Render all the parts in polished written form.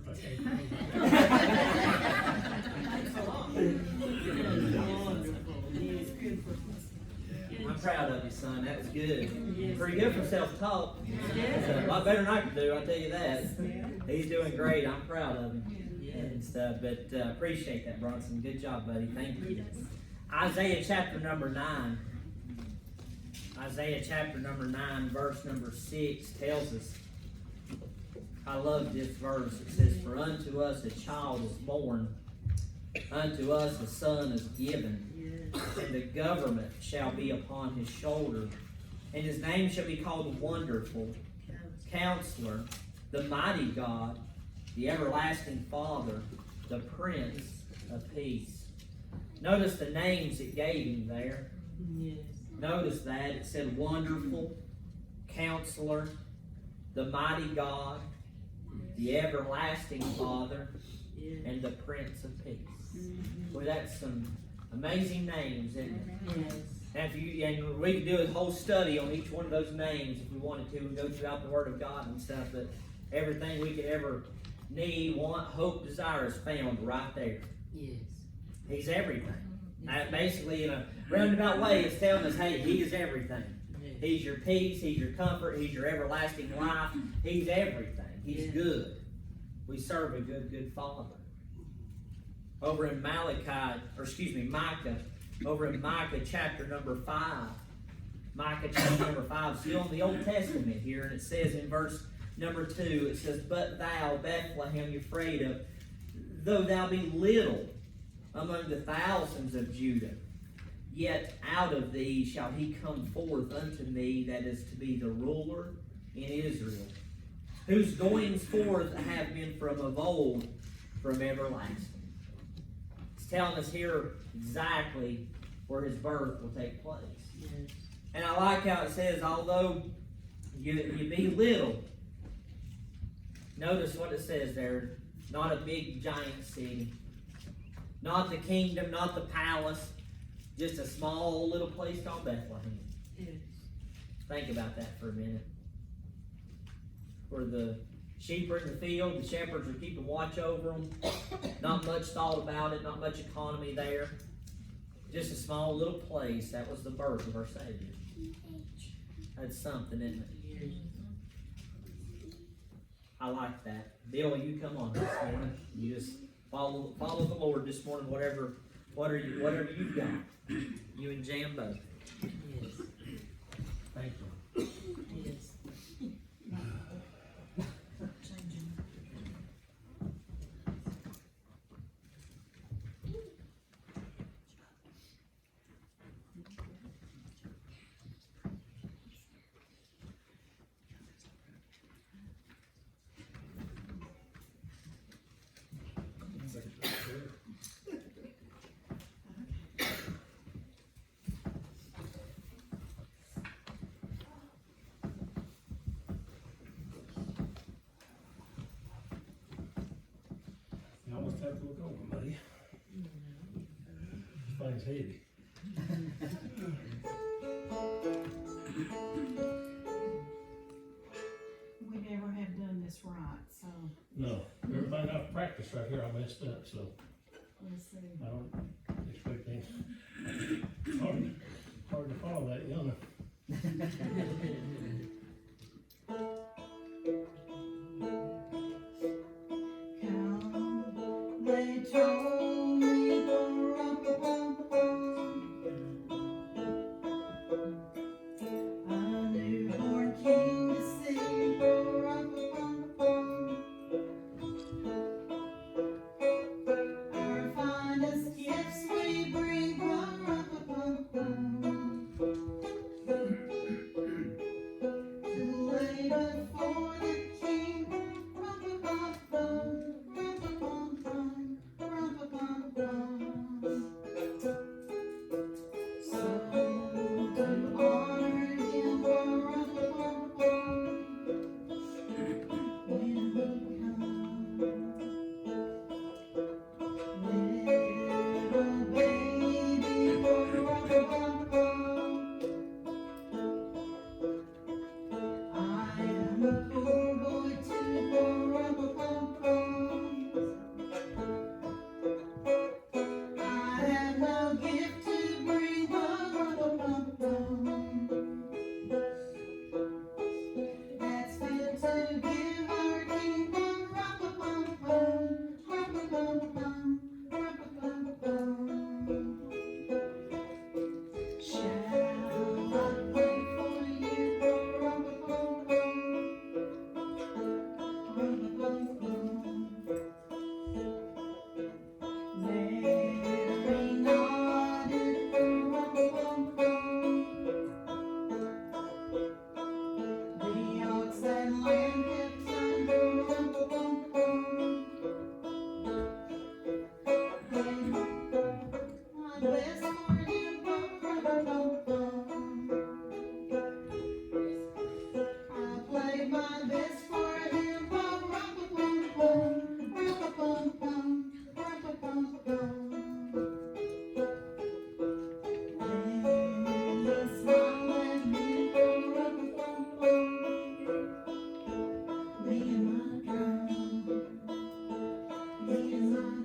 first. I can't. I'm proud of you, son. That was good. Pretty good for self-taught. A lot better than I could do, I'll tell you that. He's doing great. I'm proud of him and stuff. But appreciate that, Bronson. Good job, buddy. Thank you. Isaiah chapter number 9. Isaiah chapter number 9, verse number 6 tells us. I love this verse. It says, "For unto us a child is born, unto us a son is given, and the government shall be upon his shoulder, and his name shall be called Wonderful, Counselor, the Mighty God, the Everlasting Father, the Prince of Peace." Notice the names it gave him there. Notice that. It said Wonderful, Counselor, the Mighty God, the Everlasting Father, and the Prince of Peace. Well, that's some amazing names, isn't it? And we could do a whole study on each one of those names if we wanted to, and go throughout the Word of God and stuff. But everything we could ever need, want, hope, desire is found right there. He's everything. Basically, in a roundabout way, it's telling us, hey, He is everything. He's your peace, He's your comfort, He's your everlasting life. He's everything. He's good. We serve a good, good Father. Over in Micah, over in Micah chapter number 5. Micah chapter number 5, still in the Old Testament here, and it says in verse number 2, it says, "But thou, Bethlehem Ephrathah, though thou be little among the thousands of Judah, yet out of thee shall he come forth unto me that is to be the ruler in Israel, whose goings forth have been from of old, from everlasting." It's telling us here exactly where his birth will take place. And I like how it says, although you be little, notice what it says there, not a big giant city, not the kingdom, not the palace, just a small little place called Bethlehem. Think about that for a minute. Where the sheep are in the field, the shepherds are keeping watch over them. Not much thought about it, not much economy there. Just a small little place. That was the birth of our Savior. That's something, isn't it? I like that. Bill, you come on this morning. You just follow the Lord this morning, whatever you've got. You and Jan both. Thank you. You almost have to look over, buddy. This thing's heavy. We never have done this right, so No, everything I've practiced right here, I messed up, so let's see. I don't expect anything. Hard to follow that, you know. They told me a newborn king to see. Our finest gifts we bring. best for him, bum, bum, bum, bum. I played my best for him, bum, bum, bum, bum, bum, bum, bum, bum, bum, bum. And the smile at me, bum, bum, bum, bum. Me and my girl, me and my girl.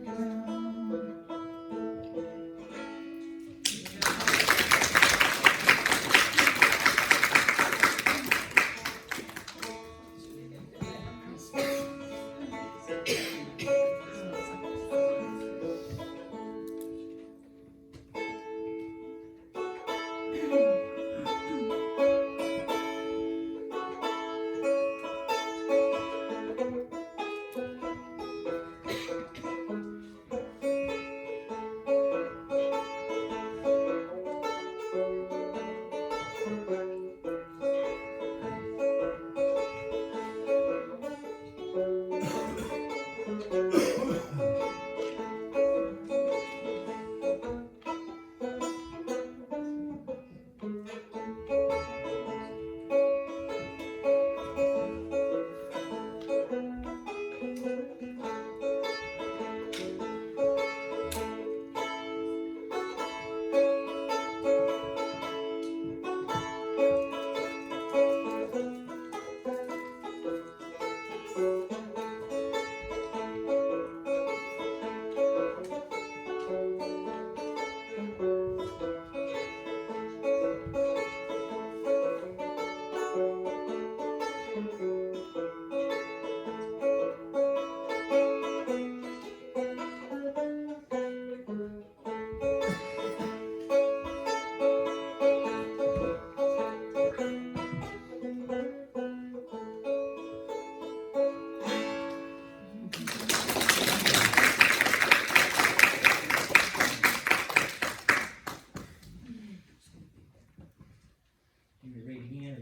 You can read again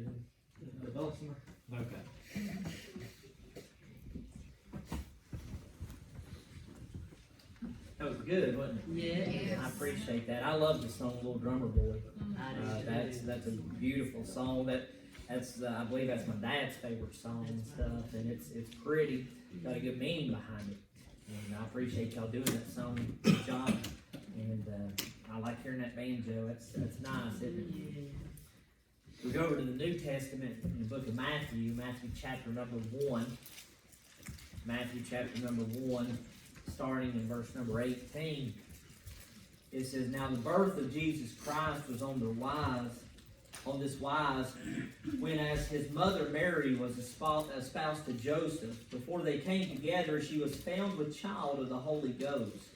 or the Dulcimer. Okay. That was good, wasn't it? Yes. I appreciate that. I love the song "Little Drummer Boy." I do too. That's a beautiful song. That's I believe that's my dad's favorite song and stuff, and it's pretty. Got a good meaning behind it, and I appreciate y'all doing that song. Good job, and I like hearing that banjo. That's nice, isn't it? Yeah. We go over to the New Testament in the book of Matthew, Matthew chapter number 1. Matthew chapter number 1, starting in verse number 18. It says, "Now the birth of Jesus Christ was on this wise, when as his mother Mary was espoused to Joseph, before they came together, she was found with child of the Holy Ghost.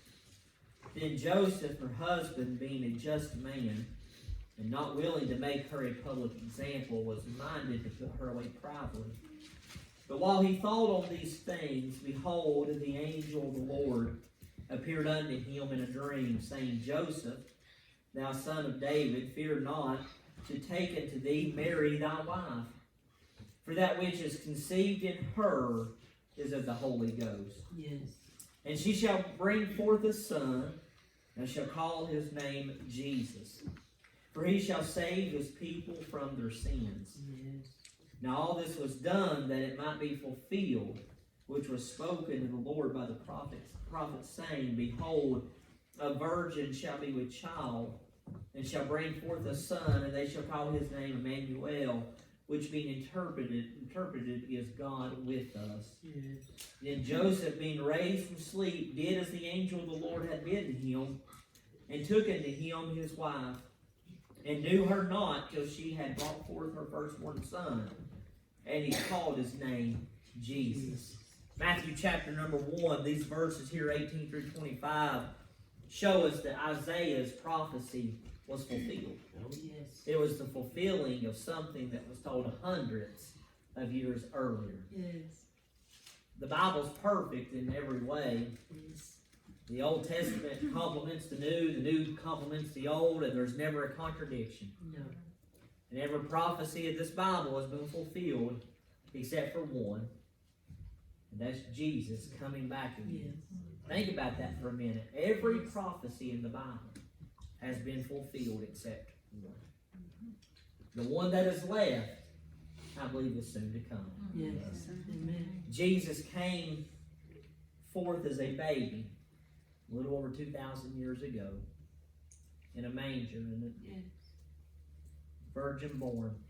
Then Joseph, her husband, being a just man, and not willing to make her a public example, was minded to put her away privately. But while he thought on these things, behold, the angel of the Lord appeared unto him in a dream, saying, Joseph, thou son of David, fear not to take unto thee Mary thy wife, for that which is conceived in her is of the Holy Ghost. Yes. And she shall bring forth a son, and shall call his name Jesus. For he shall save his people from their sins. Yes. Now all this was done that it might be fulfilled, which was spoken of the Lord by the prophet saying, Behold, a virgin shall be with child, and shall bring forth a son, and they shall call his name Emmanuel, which being interpreted is God with us. Yes. Then Joseph, being raised from sleep, did as the angel of the Lord had bidden him, and took unto him his wife, and knew her not till she had brought forth her firstborn son, and he called his name Jesus. Matthew chapter number 1, these verses here, 18 through 25, show us that Isaiah's prophecy was fulfilled. Oh, yes. It was the fulfilling of something that was told hundreds of years earlier. Yes. The Bible's perfect in every way. Yes. The Old Testament complements the New complements the Old, and there's never a contradiction. No. And every prophecy of this Bible has been fulfilled except for one, and that's Jesus coming back again. Yes. Think about that for a minute. Every prophecy in the Bible has been fulfilled except one. The one that is left, I believe, is soon to come. Yes. Amen. Jesus came forth as a baby, a little over 2,000 years ago, in a manger, in a Yes. virgin born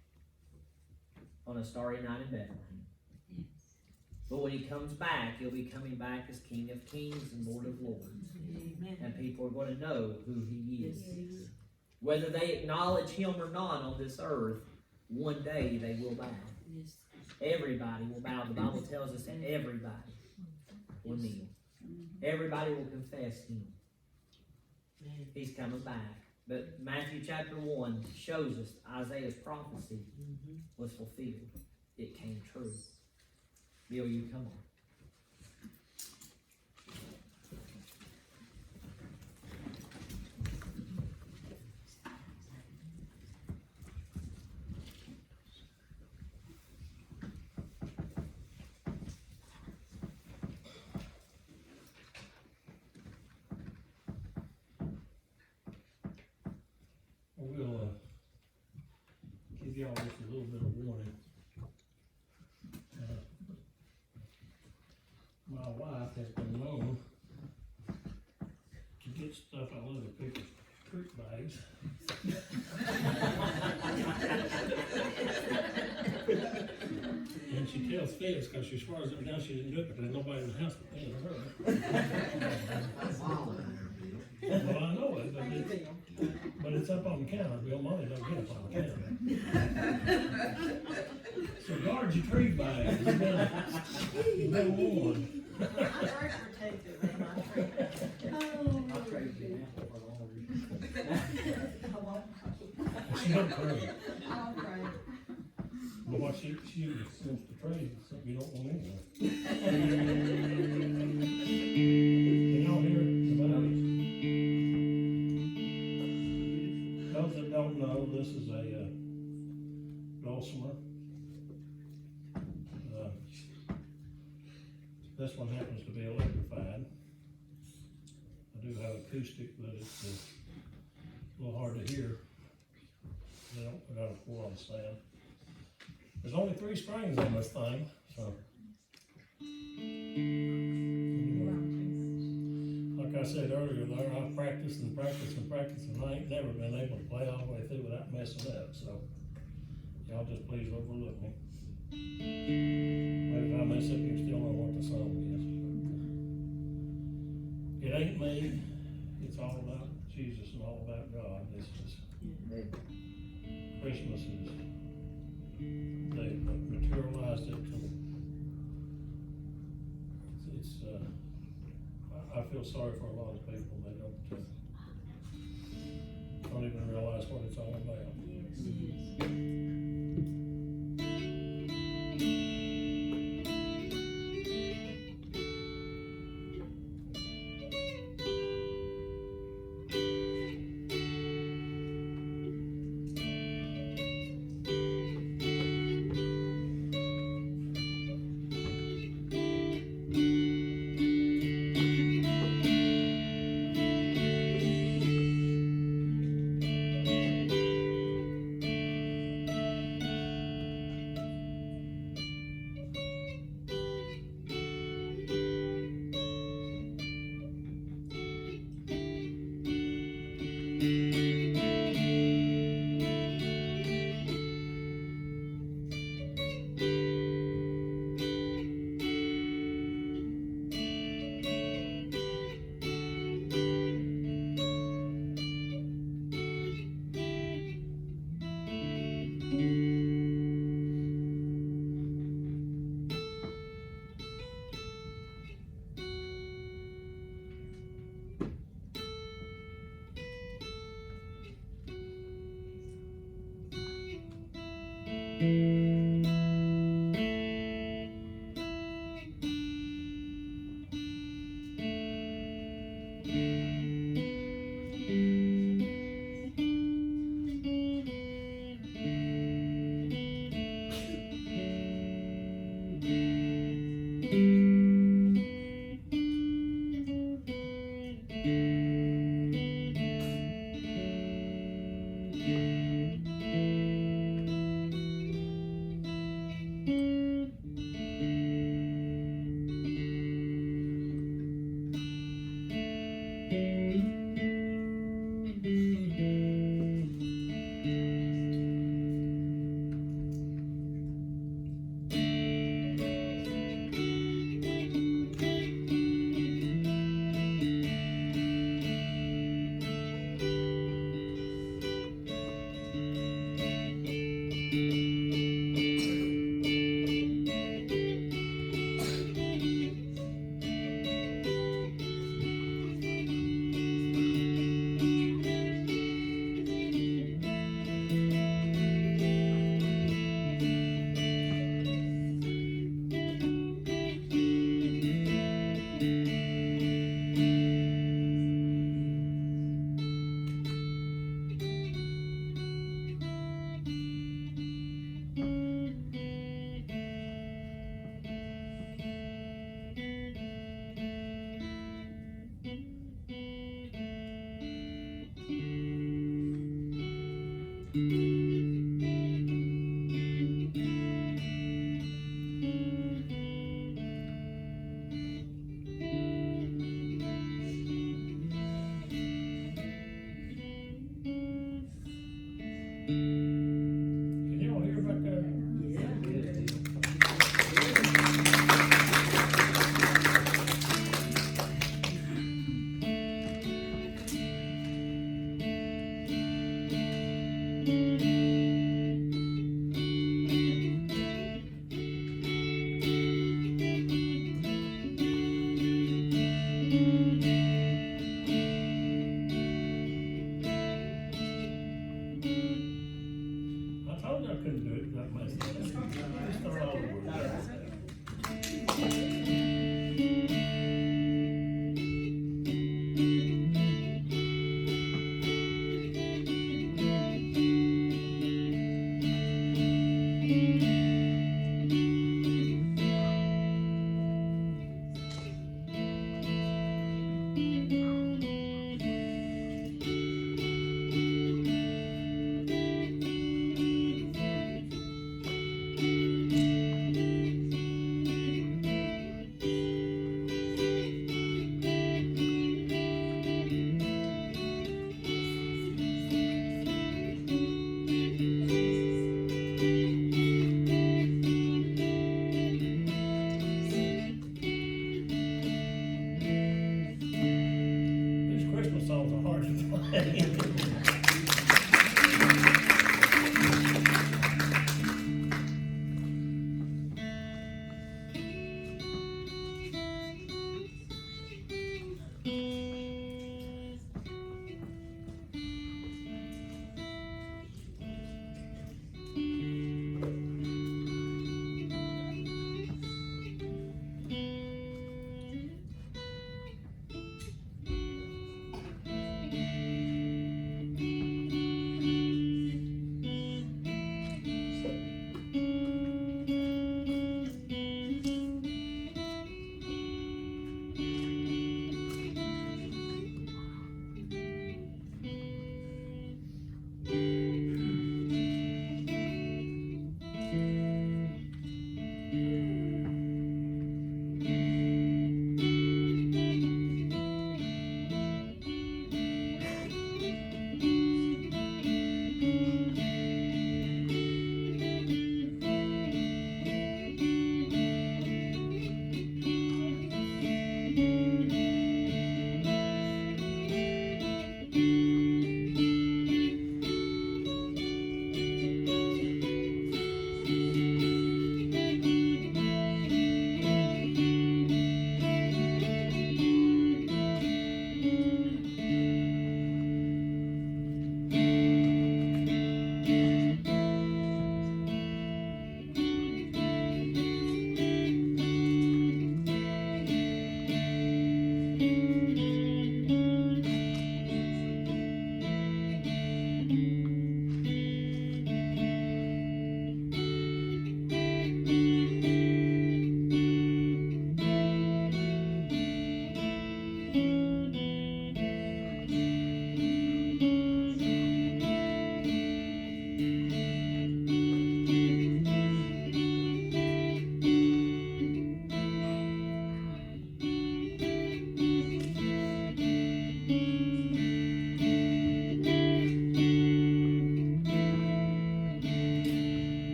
on a starry night in Bethlehem. Yes. But when he comes back, he'll be coming back as King of Kings and Lord of Lords. Amen. And people are going to know who he is. Yes. Whether they acknowledge him or not on this earth, one day they will bow. Yes. Everybody will bow. The Bible tells us that everybody will kneel. Everybody will confess him. Amen. He's coming back. But Matthew chapter 1 shows us Isaiah's prophecy was fulfilled. It came true. Bill, you come on. We'll give y'all just a little bit of warning. My wife has been known to get stuff out of other people's fruit bags. And she tells Fitz, cause she swears up and down she didn't do it, but there's nobody in the house but me and her. Well, I know it, but it's up on the counter, Bill. Money don't get up on the counter. So guard your tree bags. You've been warned. I'm very protective of my tree. I'll trade you an apple for the I won't. She don't pray. I'll pray. But what she seems to trade is something you don't want anyway. Can y'all hear about it? Those that don't know, this is a dulcimer. This one happens to be electrified. I do have acoustic, but it's a little hard to hear. They don't put out a four on stand. There's only 3 strings on this thing, so. Like I said earlier, there I've practiced and practiced and practiced, and I ain't never been able to play all the way through without messing up, so. Y'all just please overlook me. Maybe if I mess up, you still know what the song is. It ain't me, it's all about Jesus and all about God. This is, Christmas is, they materialized it to, I feel sorry for a lot of people. They don't even realize what it's all about. Can y'all hear back there? I told you I couldn't do it that much. Just throw it all over.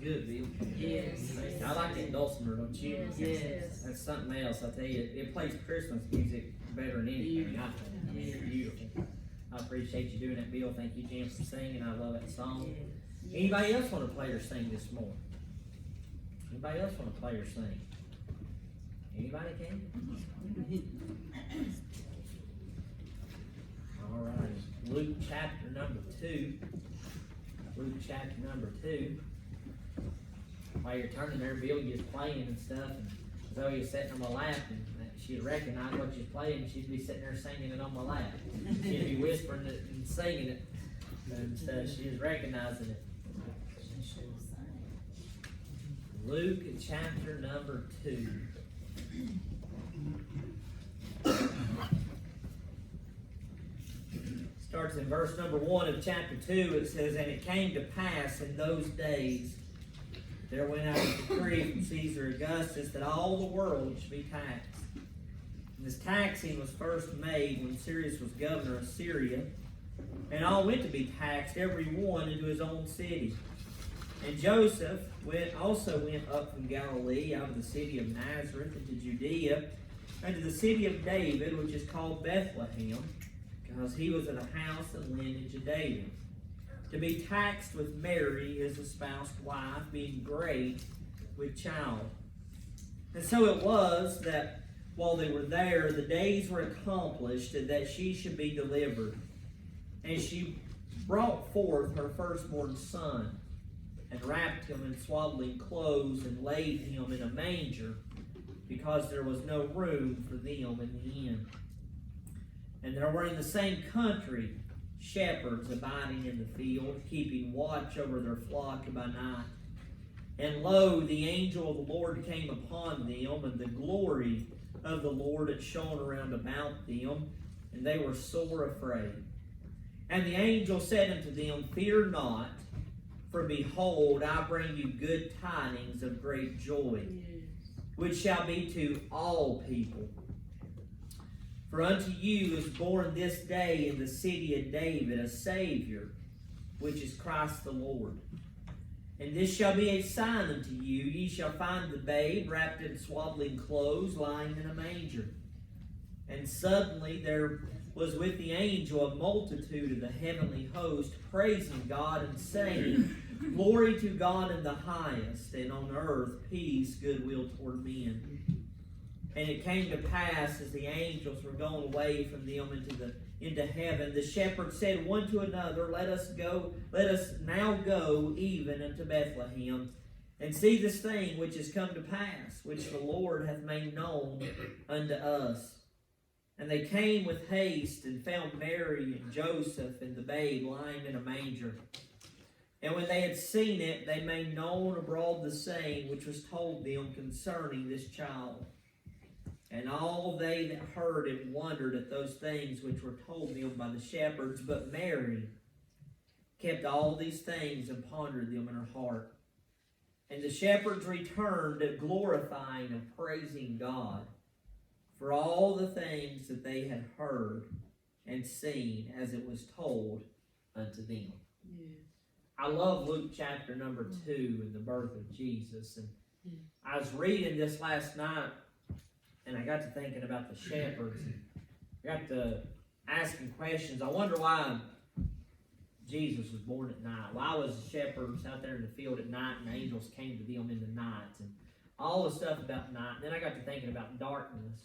good, Bill. Yes. I like that dulcimer, don't you? Yes. That's something else. I tell you, it plays Christmas music better than anything. I think. I mean, it's beautiful. I appreciate you doing that, Bill. Thank you, James, for singing. I love that song. Anybody else want to play or sing this morning? Anybody else want to play or sing? Anybody can? All right. Luke chapter number 2. Luke chapter number 2. While you're turning there, Bill gets playing and stuff, and Zoe is sitting on my lap, and she'd recognize what she's playing, and she'd be sitting there singing it on my lap. She'd be whispering it and singing it, and she's recognizing it. Luke chapter number 2. Starts in verse number 1 of chapter 2. It says, "And it came to pass in those days, there went out a decree from Caesar Augustus that all the world should be taxed. And this taxing was first made when Cyrus was governor of Syria, and all went to be taxed, every one into his own city. And Joseph also went up from Galilee, out of the city of Nazareth, into Judea, unto the city of David, which is called Bethlehem, because he was of the house and lineage of David, to be taxed with Mary, his espoused wife, being great with child. And so it was that while they were there, the days were accomplished that she should be delivered. And she brought forth her firstborn son, and wrapped him in swaddling clothes, and laid him in a manger, because there was no room for them in the inn. And there were in the same country shepherds abiding in the field, keeping watch over their flock by night. And lo, the angel of the Lord came upon them, and the glory of the Lord had shone around about them, and they were sore afraid. And the angel said unto them, Fear not, for behold, I bring you good tidings of great joy, which shall be to all people. For unto you is born this day in the city of David a Savior, which is Christ the Lord. And this shall be a sign unto you, ye shall find the babe wrapped in swaddling clothes, lying in a manger. And suddenly there was with the angel a multitude of the heavenly host, praising God and saying, Glory to God in the highest, and on earth peace, goodwill toward men. And it came to pass, as the angels were gone away from them into heaven, the shepherds said one to another, Let us now go even unto Bethlehem, and see this thing which is come to pass, which the Lord hath made known unto us. And they came with haste, and found Mary and Joseph and the babe lying in a manger. And when they had seen it, they made known abroad the saying which was told them concerning this child. And all they that heard it wondered at those things which were told them by the shepherds. But Mary kept all these things and pondered them in her heart. And the shepherds returned, glorifying and praising God for all the things that they had heard and seen as it was told unto them. I love Luke chapter number 2 and the birth of Jesus. And I was reading this last night, and I got to thinking about the shepherds. And I got to asking questions. I wonder why Jesus was born at night. Why was the shepherds out there in the field at night, and angels came to them in the night, and all the stuff about night. And then I got to thinking about darkness.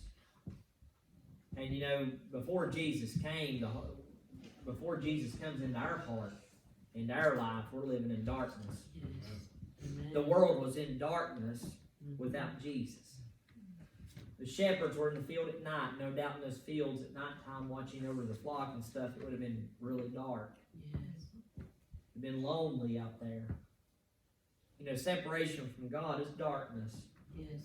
And you know, before Jesus came, before Jesus comes into our heart, into our life, we're living in darkness. The world was in darkness without Jesus. The shepherds were in the field at night. No doubt in those fields at nighttime watching over the flock and stuff, it would have been really dark. It would have been lonely out there. You know, separation from God is darkness. Yes.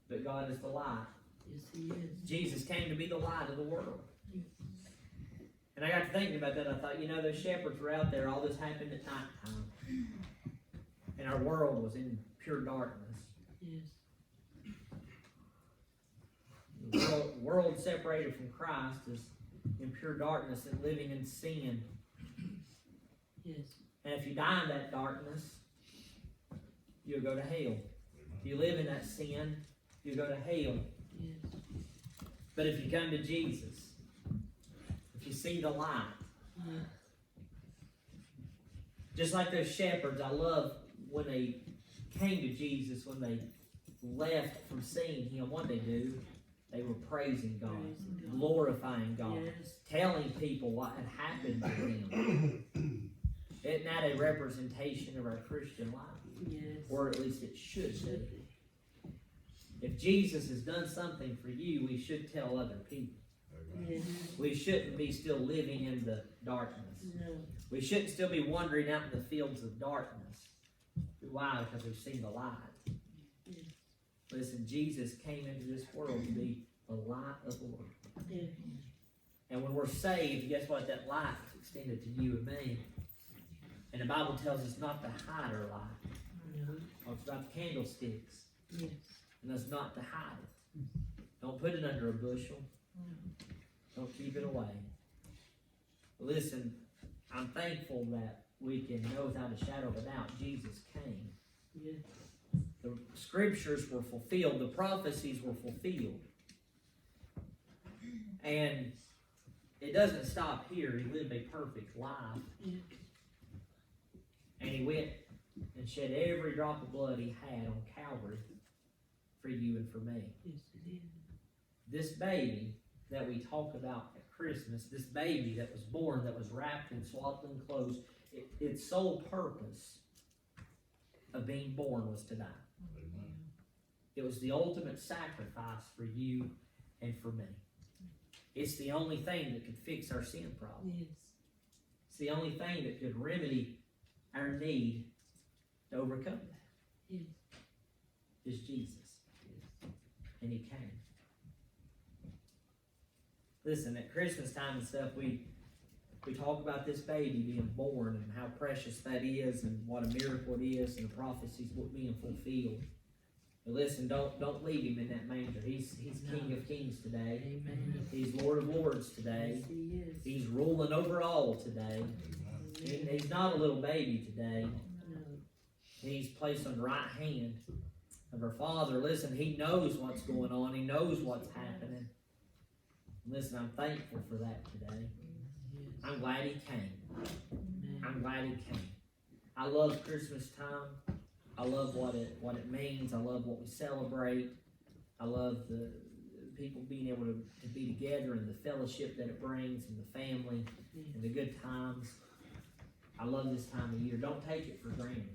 But God is the light. Yes, He is. Jesus came to be the light of the world. And I got to thinking about that. I thought, you know, those shepherds were out there. All this happened at nighttime. And our world was in pure darkness. Yes. The world separated from Christ is in pure darkness and living in sin. Yes. And if you die in that darkness, you'll go to hell. If you live in that sin, you'll go to hell. Yes. But if you come to Jesus, if you see the light, Yes. just like those shepherds, I love when they came to Jesus, when they left from seeing Him, what they do? They were praising God, Praising God. glorifying God, Yes. telling people what had happened to them. Isn't that a representation of our Christian life? Yes. Or at least it should be. If Jesus has done something for you, we should tell other people. Yes. We shouldn't be still living in the darkness. No. We shouldn't still be wandering out in the fields of darkness. Why? Because we've seen the light. Yes. Listen, Jesus came into this world to be the light of the world. Yes. And when we're saved, guess what? That light is extended to you and me. And the Bible tells us not to hide our light. No. It's about the candlesticks. Yes. And that's not to hide it. Don't put it under a bushel. Don't keep it away. Listen, I'm thankful that we can know without a shadow of a doubt Jesus came. Yes. The scriptures were fulfilled. The prophecies were fulfilled. And it doesn't stop here. He lived a perfect life. Yes. And He went and shed every drop of blood He had on Calvary for you and for me. Yes, it is. This baby that we talk about at Christmas, this baby that was born, that was wrapped in swaddling clothes, its sole purpose of being born was to die. It was the ultimate sacrifice for you and for me. It's the only thing that could fix our sin problem. Yes. It's the only thing that could remedy our need to overcome that. Yes. Is Jesus. And He came. Listen, at Christmas time and stuff, we talk about this baby being born and how precious that is and what a miracle it is and the prophecies being fulfilled. But listen, don't leave Him in that manger. He's King of Kings today. Amen. He's Lord of Lords today. Yes, He is. He's ruling over all today. He's not a little baby today. No. He's placed on the right hand of our Father. Listen, He knows what's going on. He knows what's happening. Listen, I'm thankful for that today. Yes. I'm glad He came. Amen. I'm glad He came. I love Christmas time. I love what it means. I love what we celebrate. I love the people being able to be together and the fellowship that it brings and the family and the good times. I love this time of year. Don't take it for granted.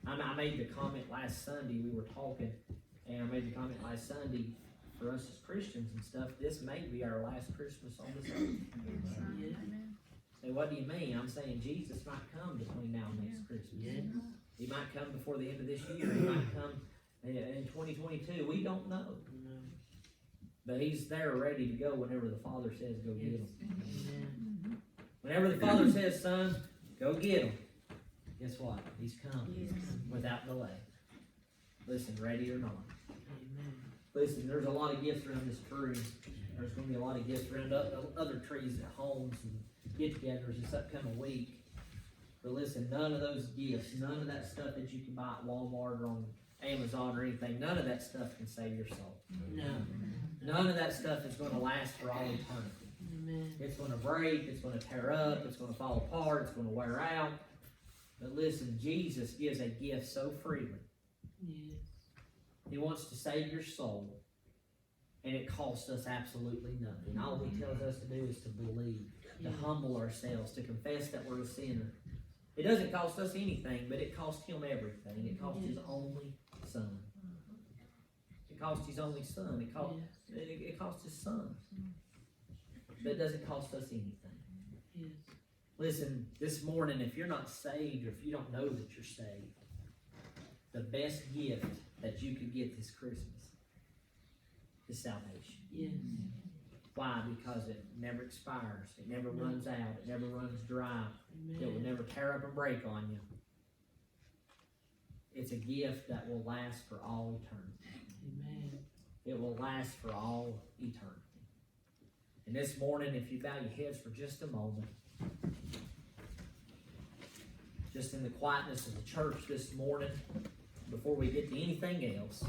I made the comment last Sunday, we were talking, and I made the comment last Sunday, for us as Christians and stuff, this may be our last Christmas on this earth. Yes. Say, what do you mean? I'm saying Jesus might come between now and next Christmas. Yes. He might come before the end of this year. He might come in 2022. We don't know. No. But He's there ready to go whenever the Father says go get Him. Amen. Whenever the Father says, son, go get Him. Guess what? He's come Yes. without delay. Listen, ready or not. Amen. Listen, there's a lot of gifts around this tree. There's going to be a lot of gifts around other trees at homes and get-togethers this upcoming week. But listen, none of those gifts, none of that stuff that you can buy at Walmart or on Amazon or anything, none of that stuff can save your soul. No. None of that stuff is going to last for all eternity. Amen. It's going to break, it's going to tear up, it's going to fall apart, it's going to wear out. But listen, Jesus gives a gift so freely. Yes. He wants to save your soul, and it costs us absolutely nothing. All He tells us to do is to believe, to humble ourselves, to confess that we're a sinner. It doesn't cost us anything, but it cost Him everything. It cost His only Son. It cost His only Son. It cost His Son. But it doesn't cost us anything. Yes. Listen, this morning, if you're not saved or if you don't know that you're saved, the best gift that you could get this Christmas is salvation. Yes. Why? Because it never expires. It never runs out. It never runs dry. It will Amen. never tear up and break on you. It's a gift that will last for all eternity. Amen. It will last for all eternity. And this morning, if you bow your heads for just a moment, just in the quietness of the church this morning, before we get to anything else.